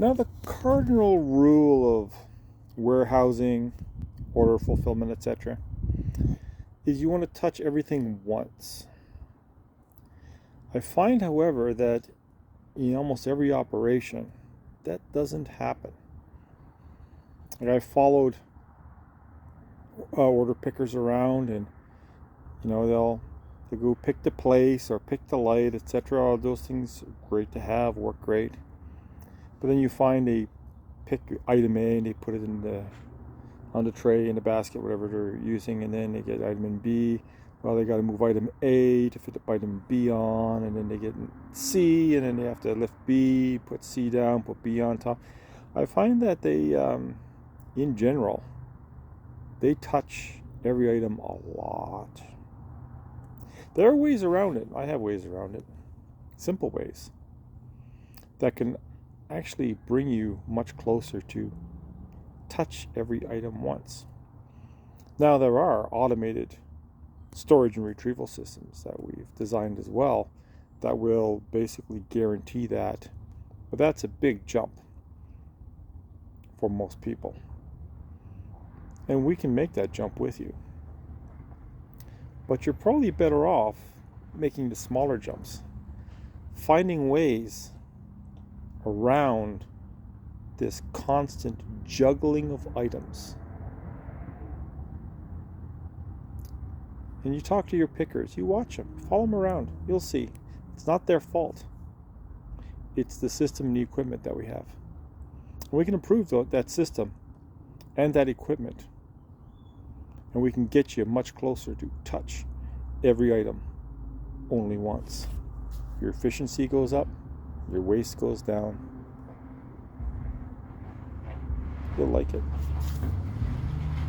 Now, the cardinal rule of warehousing, order fulfillment, etc., is you want to touch everything once. I find, however, that in almost every operation, that doesn't happen. Like I followed order pickers around, and they'll go pick the place or pick the light, etc. All those things are great to have, work great. But then you find they pick item A and they put it on the tray in the basket, whatever they're using, and then they get item B. Well, they got to move item A to fit item B on, and then they get C, and then they have to lift B, put C down, put B on top. I find that they, in general, they touch every item a lot. There are ways around it. I have ways around it. Simple ways that can actually bring you much closer to touch every item once. Now, there are automated storage and retrieval systems that we've designed as well that will basically guarantee that. But that's a big jump for most people. And we can make that jump with you. But you're probably better off making the smaller jumps, finding ways around this constant juggling of items. And you talk to your pickers, you watch them, follow them around, you'll see. It's not their fault. It's the system and the equipment that we have. And we can improve that system and that equipment. And we can get you much closer to touch every item only once. Your efficiency goes up, your waste goes down. You'll like it.